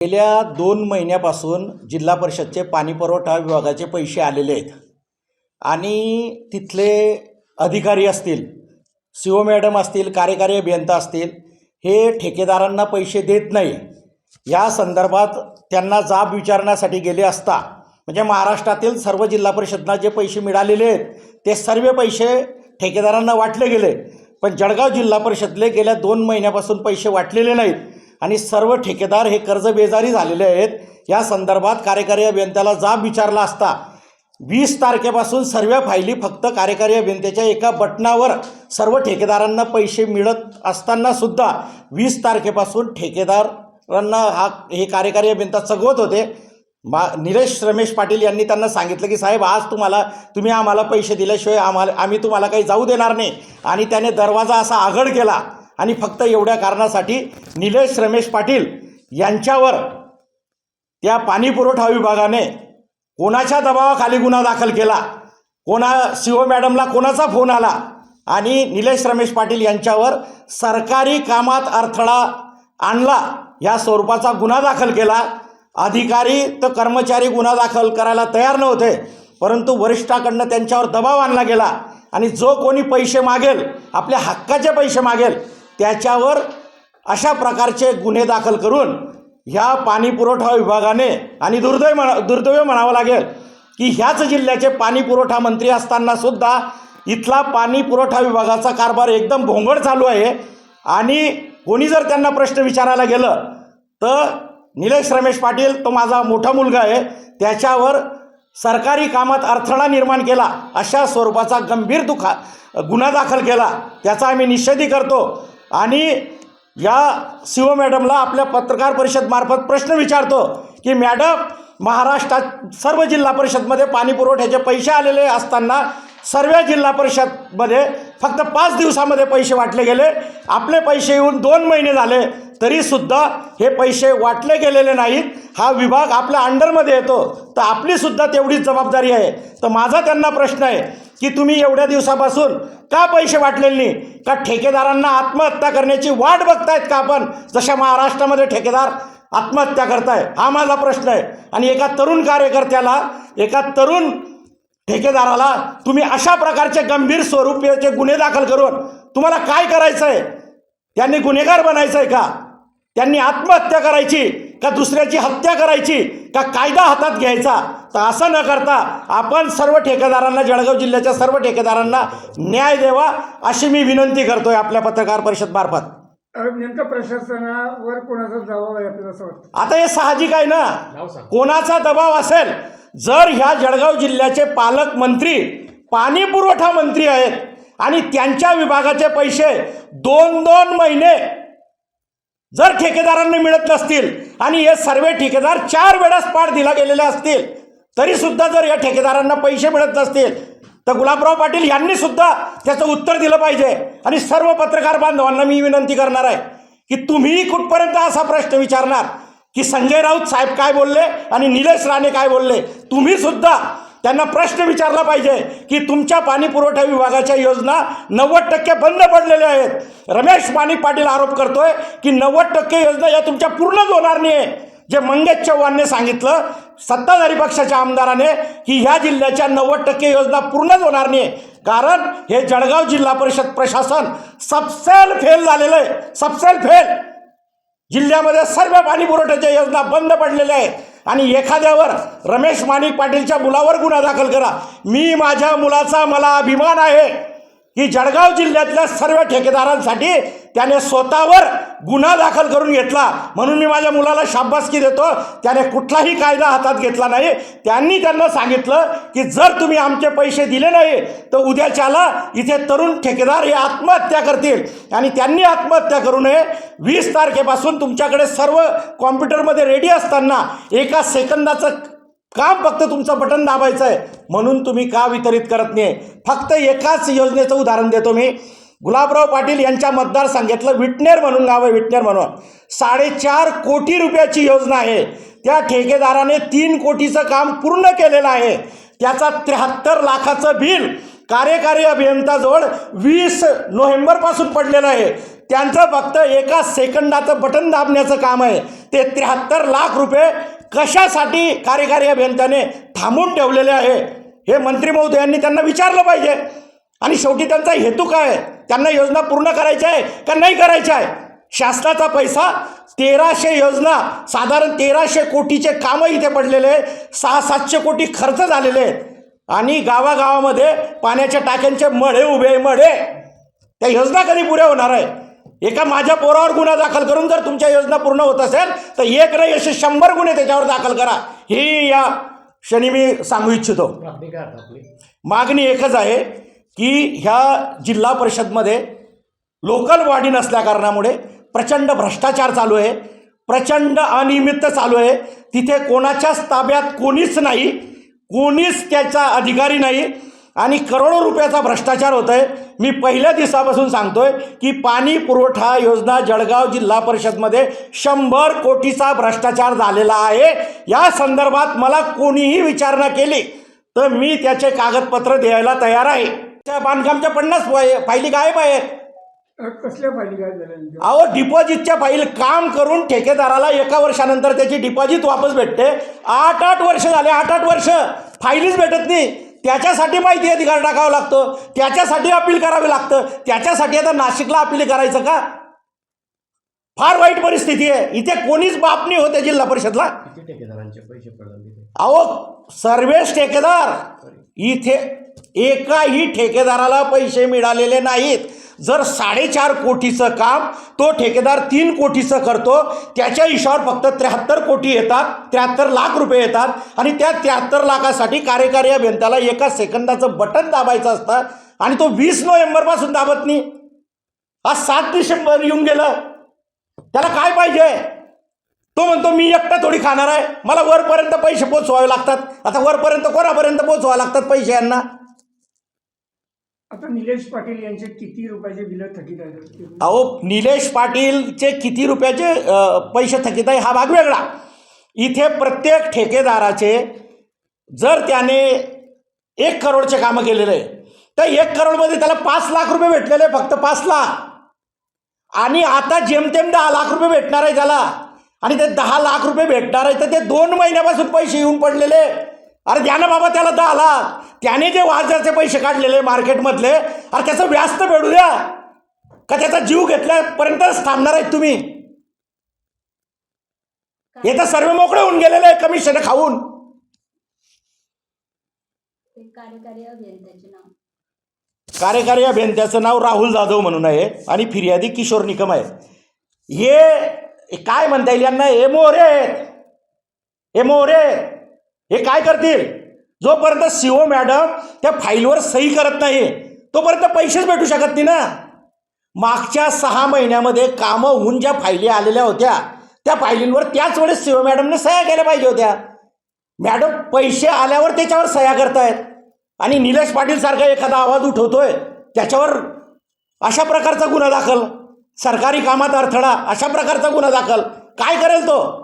गेल्या 2 महिन्यापासून जिल्हा परिषदचे पाणी पुरवठा विभागाचे पैसे आलेले आहेत आणि तिथले अधिकारी असतील, CO मॅडम असतील, कार्यकारी अभियंता असतील, हे ठेकेदारांना पैसे देत नाही। या संदर्भात त्यांना जाब विचारण्यासाठी गेले असता म्हणजे महाराष्ट्रातील सर्व जिल्हा परिषदांना जे पैसे मिळालेले आहेत ते सर्व पैसे ठेकेदारांना वाटले गेले, पण जळगाव जिल्हा परिषदले गेल्या 2 महिन्यापासून पैसे वाटलेले नाहीत आणि सर्व ठेकेदार हे कर्जबेजारी झालेले आहेत। या संदर्भात कार्यकारी अभियंत्याला जाब विचारला असता 20 तारखेपासून सर्व फायली फक्त कार्यकारी अभियंत्याच्या एका बटनावर सर्व ठेकेदारांना पैसे मिळत असताना सुद्धा 20 तारखेपासून ठेकेदारांना हे कार्यकारी अभियंता चगवत होते। निलेश रमेश पाटील यांनी त्यांना सांगितलं की साहेब आज तुम्ही आम्हाला पैसे दिल्याशिवाय आम्ही तुम्हाला काही जाऊ देणार नाही, आणि त्याने दरवाजा असा आघड केला आणि फक्त एवढ्या कारणासाठी निलेश रमेश पाटील यांच्यावर त्या पाणी पुरवठा विभागाने कोणाच्या दबावाखाली गुन्हा दाखल केला, CO मॅडमला कोणाचा फोन आला आणि निलेश रमेश पाटील यांच्यावर सरकारी कामात अडथळा आणला या स्वरूपाचा गुन्हा दाखल केला। अधिकारी तर कर्मचारी गुन्हा दाखल करायला तयार नव्हते, परंतु वरिष्ठाकडनं त्यांच्यावर दबाव आणला गेला आणि जो कोणी पैसे मागेल, आपल्या हक्काचे पैसे मागेल, त्याच्यावर अशा प्रकारचे गुन्हे दाखल करून ह्या पाणी पुरवठा विभागाने, आणि दुर्दैव म्हणावं लागेल की ह्याच जिल्ह्याचे पाणी पुरवठा मंत्री असताना सुद्धा इथला पाणी पुरवठा विभागाचा कारभार एकदम भोंगळ चालू आहे। आणि कोणी जर त्यांना प्रश्न विचारायला गेलं तर निलेश रमेश पाटील, तो माझा मोठा मुलगा आहे, त्याच्यावर सरकारी कामात अडथळा निर्माण केला अशा स्वरूपाचा गंभीर गुन्हा दाखल केला, त्याचा आम्ही निषेध करतो। आणि या CO मॅडमला आपल्या पत्रकार परिषदमार्फत प्रश्न विचारतो की मॅडम, महाराष्ट्रात सर्व जिल्हा परिषदमध्ये पाणी पुरवठ्याचे पैसे आलेले असताना सर्व जिल्हा परिषदमध्ये फक्त 5 दिवसामध्ये पैसे वाटले गेले, आपले पैसे येऊन 2 महिने झाले तरीसुद्धा हे पैसे वाटले गेलेले नाहीत, हा विभाग आपल्या अंडरमध्ये येतो, तर आपलीसुद्धा तेवढीच जबाबदारी आहे। तर माझा त्यांना प्रश्न आहे की तुम्ही एवढ्या दिवसापासून का पैसे वाटलेले नाही, का ठेकेदारांना आत्महत्या करण्याची वाट बघतायत का आपण, जशा महाराष्ट्रामध्ये ठेकेदार आत्महत्या करताय, हा माझा प्रश्न आहे। आणि एका तरुण कार्यकर्त्याला, एका तरुण ठेकेदाराला तुम्ही अशा प्रकारचे गंभीर स्वरूपाचे गुन्हे दाखल करून तुम्हाला काय करायचं आहे? त्यांनी गुन्हेगार बनायचं आहे का? त्यांनी आत्महत्या करायची का दुसऱ्याची हत्या करायची का कायदा हातात घ्यायचा? तर असं न करता आपण सर्व ठेकेदारांना, जळगाव जिल्ह्याच्या सर्व ठेकेदारांना न्याय द्यावा अशी मी विनंती करतोय आपल्या पत्रकार परिषद मार्फत। नेमकं प्रशासनावर कोणाचा दबाव आहे आपल्याला असं वाटतं? आता हे साहजिक आहे ना, कोणाचा दबाव असेल? जर ह्या जळगाव जिल्ह्याचे पालकमंत्री पाणी पुरवठा मंत्री आहेत आणि त्यांच्या विभागाचे पैसे 2-2 महिने जर ठेकेदारांना मिळत नसतील आणि हे सर्व ठेकेदार 4 वेळा स्पाट दिला गेलेले असतील तरीसुद्धा जर या ठेकेदारांना पैसे मिळत नसतील तर गुलाबराव पाटील यांनी सुद्धा त्याचं उत्तर दिलं पाहिजे। आणि सर्व पत्रकार बांधवांना मी विनंती करणार आहे की तुम्ही कुठपर्यंत असा प्रश्न विचारणार की संजय राऊत साहेब काय बोलले आणि निलेश राणे काय बोलले? तुम्ही सुद्धा त्यांना प्रश्न विचारला पाहिजे की तुमच्या पाणी पुरवठा विभागाच्या योजना 90% बंद पडलेल्या आहेत। रमेश पाटील आरोप करतोय की 90% योजना या तुमच्या पूर्णच होणार नाही आहे। जे मंगेश चव्हाणने सांगितलं, सत्ताधारी पक्षाच्या आमदाराने, की ह्या जिल्ह्याच्या 90% योजना पूर्णच होणार नाही, कारण हे जळगाव जिल्हा परिषद प्रशासन सबसेल फेल झालेलं आहे, सबसेल फेल। जिल्ह्यामध्ये सर्व पाणी पुरवठ्याच्या योजना बंद पडलेल्या आहेत आणि एखाद्यावर रमेश पाटीलच्या मुलावर गुन्हा दाखल करा। माझ्या मुलाचा मला अभिमान आहे की जळगाव जिल्ह्यातल्या सर्व ठेकेदारांसाठी त्याने स्वतःवर गुन्हा दाखल करून घेतला, म्हणून मी माझ्या मुलाला शाबासकी देतो। त्याने कुठलाही कायदा हातात घेतला नाही। त्यांना सांगितलं की जर तुम्ही आमचे पैसे दिले नाही तर उद्याच्याला इथे तरुण ठेकेदार हे आत्महत्या करतील आणि त्यांनी आत्महत्या करू नये। 20 तारखेपासून तुमच्याकडे सर्व कॉम्प्युटरमध्ये रेडी असताना 1 सेकंदाचं काम फक्त तुमचं बटन दाबायचं आहे, म्हणून तुम्ही का वितरित करत नाही? फक्त एकाच योजनेचं उदाहरण देतो मी। गुलाबराव पाटील यांच्या मतदारसंघातलं विटनेर म्हणून गाव आहे, विटनेर म्हणून 4.5 कोटी रुपयाची योजना आहे। त्या ठेकेदाराने 3 कोटीचं काम पूर्ण केलेलं आहे। त्याचा 73 लाखाचं बिल कार्यकारी अभियंताजवळ 20 नोव्हेंबरपासून पडलेलं आहे। त्यांचं फक्त एका सेकंदाचं बटन दाबण्याचं काम आहे। ते 73 लाख रुपये कशासाठी कार्यकारी अभियंत्याने थांबून ठेवलेले आहे हे मंत्री महोदयांनी त्यांना विचारलं पाहिजे. आणि शेवटी त्यांचा हेतू काय आहे? त्यांना योजना पूर्ण करायच्या आहे का नाही करायच्या आहे? शासनाचा पैसा 1300 योजना, साधारण 1300 कोटीचे कामं इथे पडलेले, 600-700 कोटी खर्च झालेले आहेत. आणि गावागावामध्ये पाण्याच्या टाक्यांचे मढे उभे मढे. त्या योजना कधी पुऱ्या होणार आहे? एका माझ्या पोरावर गुन्हा दाखल करून जर तुमच्या योजना पूर्ण होत असेल तर एक नाही असे 100 गुन्हे त्याच्यावर दाखल करा. ही या क्षणी मी सांगू इच्छितो. मागणी एकच आहे की ह्या जिल्हा परिषदमध्ये लोकल बॉडी नसल्या कारणामुळे प्रचंड भ्रष्टाचार चालू आहे, प्रचंड अनियमित चालू आहे. तिथे कोणाच्याच ताब्यात कोणीच नाही, कोणीच त्याचा अधिकारी नाही आणि करोडो रुपयाचा भ्रष्टाचार होत आहे. मी पहिल्या दिवसापासून सांगतोय की पाणी पुरवठा योजना जळगाव जिल्हा परिषदमध्ये 100 कोटीचा भ्रष्टाचार झालेला आहे. या संदर्भात मला कोणीही विचारणा केली तर मी त्याचे कागदपत्र द्यायला तयार आहे. त्या बांधकामच्या 50 फायली गायब आहेत. कसल्या फायली काय झाल्या? अहो, डिपॉझिटच्या फाईल काम करून ठेकेदाराला 1 वर्षानंतर त्याची डिपॉझिट वापस भेटते. 8-8 वर्ष झाले, 8-8 वर्ष फाईलीच भेटत नाही. त्याच्यासाठी माहिती अधिकार टाकावा लागतो, त्याच्यासाठी अपील करावे लागतं. त्याच्यासाठी आता नाशिकला अपील करायचं का? फार वाईट परिस्थिती आहे. इथे कोणीच बाप नाही होते जिल्हा परिषदला. ठेकेदारांचे पैसे पडले. अहो, सर्वेच ठेकेदार, इथे एकाही ठेकेदाराला पैसे मिळालेले नाहीत. जर 4.5 कोटीचं काम तो ठेकेदार 3 कोटीचं करतो, त्याच्या हिशोबावर फक्त 73 कोटी येतात, 73 लाख रुपये येतात. आणि त्या 73 लाखासाठी कार्यकारी अभियंत्याला 1 सेकंदाचं बटन दाबायचं असतं आणि तो 20 नोव्हेंबरपासून दाबत नाही. आज 7 डिसेंबर येऊन गेलं. त्याला काय पाहिजे? तो म्हणतो मी एकटा थोडी खाणार आहे, मला वरपर्यंत पैसे पोचवावे लागतात. आता वरपर्यंत कोणापर्यंत पोचवावे लागतात पैसे यांना? आता निलेश पाटील यांचे किती रुपयाचे बिल थकीत आहेत? अहो, निलेश पाटीलचे किती रुपयाचे पैसे थकीत आहे हा भाग वेगळा. इथे प्रत्येक ठेकेदाराचे जर त्याने 1 करोडचे कामं केलेले आहे तर 1 करोडमध्ये त्याला 5 लाख रुपये भेटलेले, फक्त 5 लाख. आणि आता जेमतेम 10 लाख रुपये भेटणार आहे त्याला. आणि ते 10 लाख रुपये भेटणार आहे तर ते 2 महिन्यापासून पैसे येऊन पडलेले. अरे द्या ना बाबा त्याला 10 लाख. त्याने जे व्याजाचे पैसे काढलेले मार्केटमधले, अरे त्याचं व्याज तर भेटू द्या. का त्याचा जीव घेतल्यापर्यंतच थांबणार आहेत तुम्ही? हे तर सर्व मोकळे होऊन गेलेले आहे कमिशन खाऊन. कार्यकारी अभियंत्याचं नाव राहुल जाधव म्हणून आहे आणि फिर्यादी किशोर निकम आहे. हे काय म्हणता येईल यांना? हे मोरे हे काय करतील? जोपर्यंत सीओ मॅडम त्या फाईलवर सही करत नाही तोपर्यंत पैसेच भेटू शकत नाही ना. मागच्या 6 महिन्यामध्ये कामं होऊन ज्या फायली आलेल्या होत्या त्या फायलींवर त्याच वेळेस सीओ मॅडमने सह्या केल्या पाहिजे होत्या. मॅडम पैसे आल्यावर त्याच्यावर सह्या करतायत आणि निलेश पाटील सारखा एखादा आवाज उठवतोय त्याच्यावर अशा प्रकारचा गुन्हा दाखल, सरकारी कामात अडथळा, अशा प्रकारचा गुन्हा दाखल. काय करेल तो?